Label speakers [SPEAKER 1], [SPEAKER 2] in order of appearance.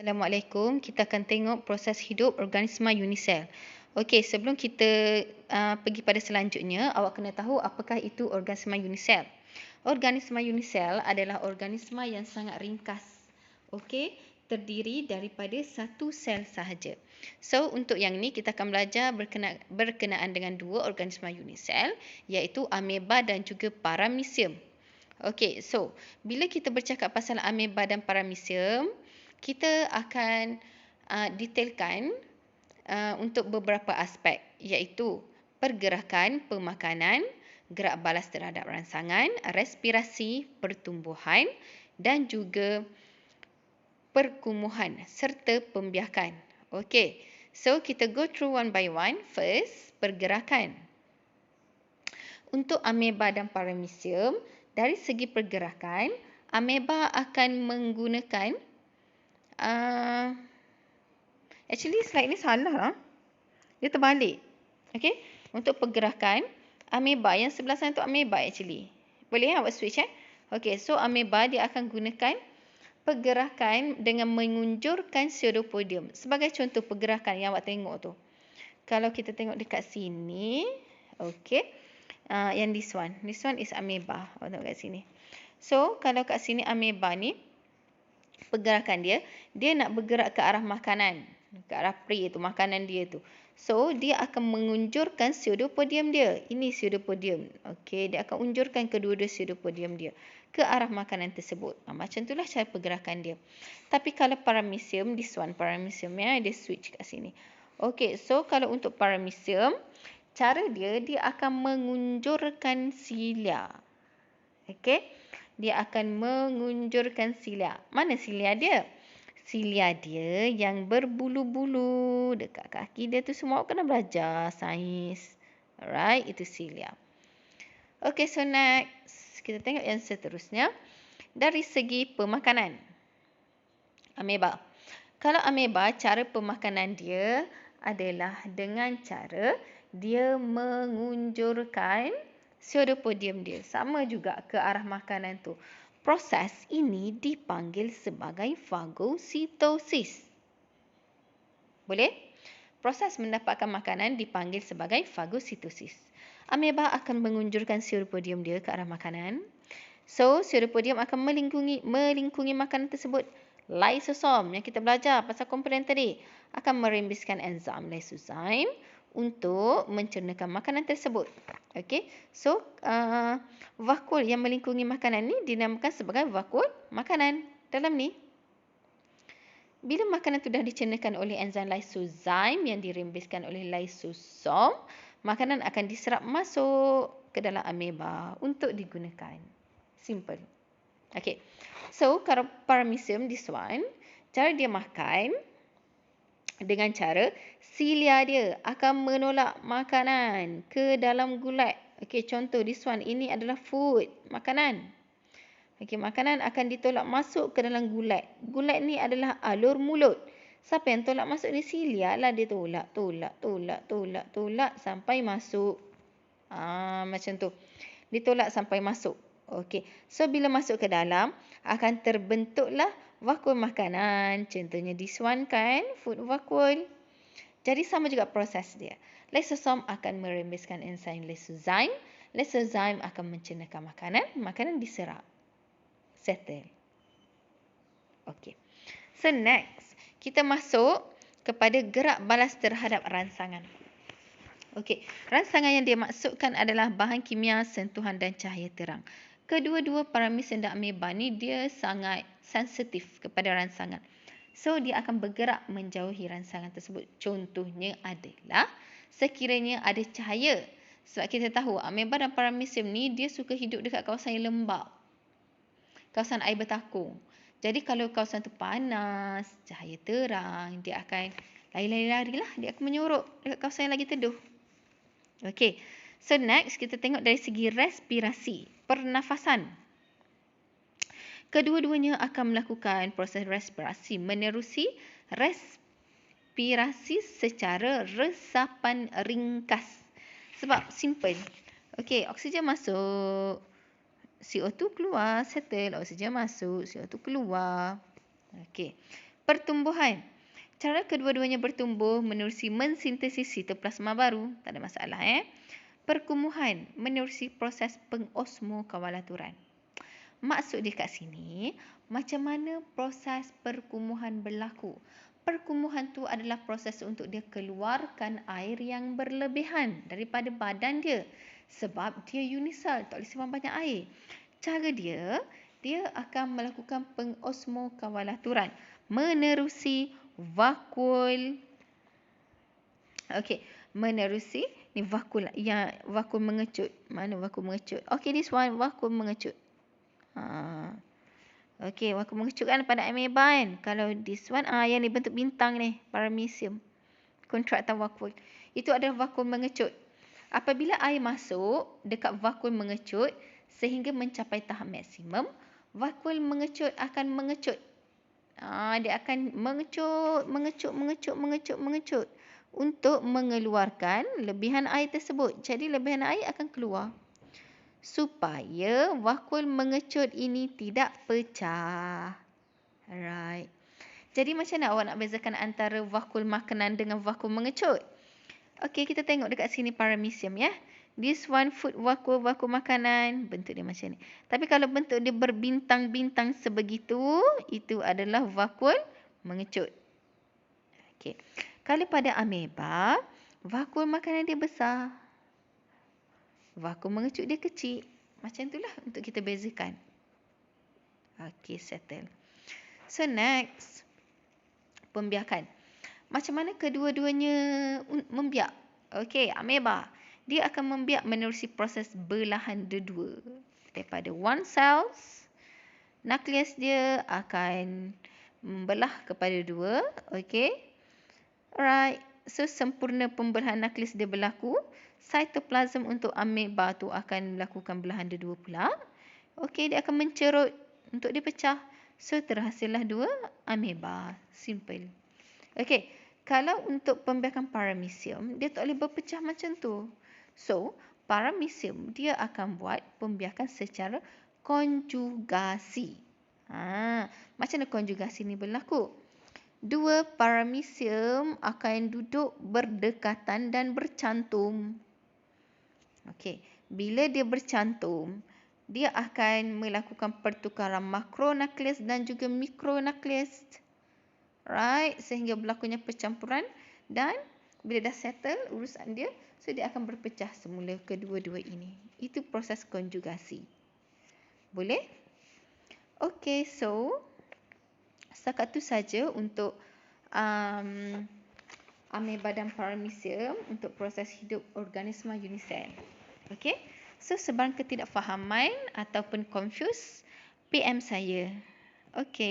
[SPEAKER 1] Assalamualaikum. Kita akan tengok proses hidup organisma unisel. Okey, sebelum kita pergi pada selanjutnya, awak kena tahu apakah itu organisma unisel. Organisma unisel adalah organisma yang sangat ringkas. Okey, terdiri daripada satu sel sahaja. So, untuk yang ni kita akan belajar berkenaan dengan dua organisma unisel, iaitu ameba dan juga paramecium. Okey, so bila kita bercakap pasal ameba dan paramecium, kita akan detailkan untuk beberapa aspek, iaitu pergerakan pemakanan, gerak balas terhadap rangsangan, respirasi, pertumbuhan dan juga perkumuhan serta pembiakan. Okey, so kita go through one by one. First, pergerakan. Untuk ameba dan paramecium, dari segi pergerakan, ameba akan menggunakan actually slide ni salah lah. Dia terbalik. Okey. Untuk pergerakan, ameba yang sebelah sana tu ameba actually. Boleh awak switch Okey, so ameba dia akan gunakan pergerakan dengan mengunjurkan pseudopodium. Sebagai contoh pergerakan yang awak tengok tu. Kalau kita tengok dekat sini, okey. Yang this one. This one is ameba. Awak tengok kat sini. So, kalau kat sini ameba ni, pergerakan dia nak bergerak ke arah makanan, ke arah prey tu, makanan dia tu. So, dia akan mengunjurkan pseudopodium dia. Ini pseudopodium. Okey, dia akan unjurkan kedua-dua pseudopodium dia ke arah makanan tersebut. Macam itulah cara pergerakan dia. Tapi kalau paramecium, this one paramecium dia switch kat sini. Okey, so kalau untuk paramecium, cara dia akan mengunjurkan silia. Okey. Dia akan mengunjurkan silia. Mana silia dia? Silia dia yang berbulu-bulu dekat kaki dia tu semua awak kena belajar sains. Alright, itu silia. Okay, so next. Kita tengok yang seterusnya. Dari segi pemakanan. Ameba. Kalau ameba, cara pemakanan dia adalah dengan cara dia mengunjurkan pseudopodium dia. Sama juga ke arah makanan tu. Proses ini dipanggil sebagai fagositosis. Boleh? Proses mendapatkan makanan dipanggil sebagai fagositosis. Ameba akan mengunjurkan pseudopodium dia ke arah makanan. So, pseudopodium akan melingkungi makanan tersebut. Lysosom yang kita belajar pasal komponen tadi akan merembeskan enzim lysozyme untuk mencernakan makanan tersebut. Okey. So, vakul yang melingkungi makanan ni dinamakan sebagai vakul makanan. Dalam ni, bila makanan tu dah dicernakan oleh enzim lysozyme yang dirembeskan oleh lysosom, makanan akan diserap masuk ke dalam ameba untuk digunakan. Simple. Okey. So, kalau paramecium, this one, cara dia makan dengan cara silia dia akan menolak makanan ke dalam gulat. Okey, contoh this one, ini adalah food, makanan. Okey, makanan akan ditolak masuk ke dalam gulat. Gulat ni adalah alur mulut. Siapa yang tolak masuk ni? Silia lah, dia tolak sampai masuk. Macam tu. Ditolak sampai masuk. Okey. So, bila masuk ke dalam, akan terbentuklah vakul makanan. Contohnya this one kan, food vakul. Jadi sama juga proses dia. Lysosom akan merembeskan enzim lysozyme. Lysozyme akan mencernakan makanan. Makanan diserap. Settle. Okey. So next, kita masuk kepada gerak balas terhadap rangsangan. Okey, rangsangan yang dia maksudkan adalah bahan kimia, sentuhan dan cahaya terang. Kedua-dua paramecium dan ameba ni dia sangat sensitif kepada rangsangan. So, dia akan bergerak menjauhi rangsangan tersebut. Contohnya adalah sekiranya ada cahaya. Sebab kita tahu ameba dan paramecium ni dia suka hidup dekat kawasan yang lembap. Kawasan air bertakung. Jadi kalau kawasan tu panas, cahaya terang, dia akan lari-lari lah. Dia akan menyorok dekat kawasan yang lagi teduh. Okey. So next kita tengok dari segi respirasi, pernafasan. Kedua-duanya akan melakukan proses respirasi menerusi respirasi secara resapan ringkas. Sebab simple. Okey, oksigen masuk, CO2 keluar, settle. Oksigen masuk, CO2 keluar. Okey. Pertumbuhan. Cara kedua-duanya bertumbuh menerusi mensintesis sitoplasma baru. Tak ada masalah. Perkumuhan menerusi proses pengosmokawalaturan. Maksud dia kat sini, macam mana proses perkumuhan berlaku? Perkumuhan tu adalah proses untuk dia keluarkan air yang berlebihan daripada badan dia. Sebab dia unisel, tak boleh simpan banyak air. Cara dia akan melakukan pengosmokawalaturan menerusi vakul. Okey, menerusi ni vakul yang vakul mengecut. Mana vakul mengecut? Okey, this one vakul mengecut. Okey, vakul mengecut kan pada ameba kan. Kalau this one yang ni bentuk bintang ni, paramecium. Kontraktan vakul. Itu adalah vakul mengecut. Apabila air masuk dekat vakul mengecut sehingga mencapai tahap maksimum, vakul mengecut akan mengecut. Dia akan mengecut untuk mengeluarkan lebihan air tersebut. Jadi lebihan air akan keluar. Supaya vakul mengecut ini tidak pecah. Alright. Jadi macam mana awak nak bezakan antara vakul makanan dengan vakul mengecut? Okey, kita tengok dekat sini paramecium ya. This one food vakul makanan. Bentuk dia macam ni. Tapi kalau bentuk dia berbintang-bintang sebegitu, itu adalah vakul mengecut. Okey. Kalau pada ameba, vakul makanan dia besar. Vakul mengecut dia kecil. Macam itulah untuk kita bezakan. Okey, settle. So next, pembiakan. Macam mana kedua-duanya membiak? Okey, ameba. Dia akan membiak menerusi proses belahan dua. Daripada one cells, nukleus dia akan membelah kepada dua. Okey. Alright. So, sempurna pembelahan nukleus dia berlaku. Cytoplasm untuk ameba tu akan melakukan belahan dua pula. Okey, dia akan mencerut untuk dia pecah. So, terhasillah dua ameba. Simple. Okey, kalau untuk pembiakan paramecium, dia tak boleh berpecah macam tu. So, paramecium dia akan buat pembiakan secara konjugasi. Macam mana konjugasi ni berlaku? Dua paramecium akan duduk berdekatan dan bercantum. Okey, bila dia bercantum, dia akan melakukan pertukaran makronukleus dan juga mikronukleus. Right, sehingga berlakunya percampuran dan bila dah settle urusan dia, so dia akan berpecah semula kedua-dua ini. Itu proses konjugasi. Boleh? Okey, so setakat tu saja untuk ameba dan paramecium untuk proses hidup organisma unisel. Okey? So sebarang ketidakfahaman ataupun confuse, PM saya. Okey.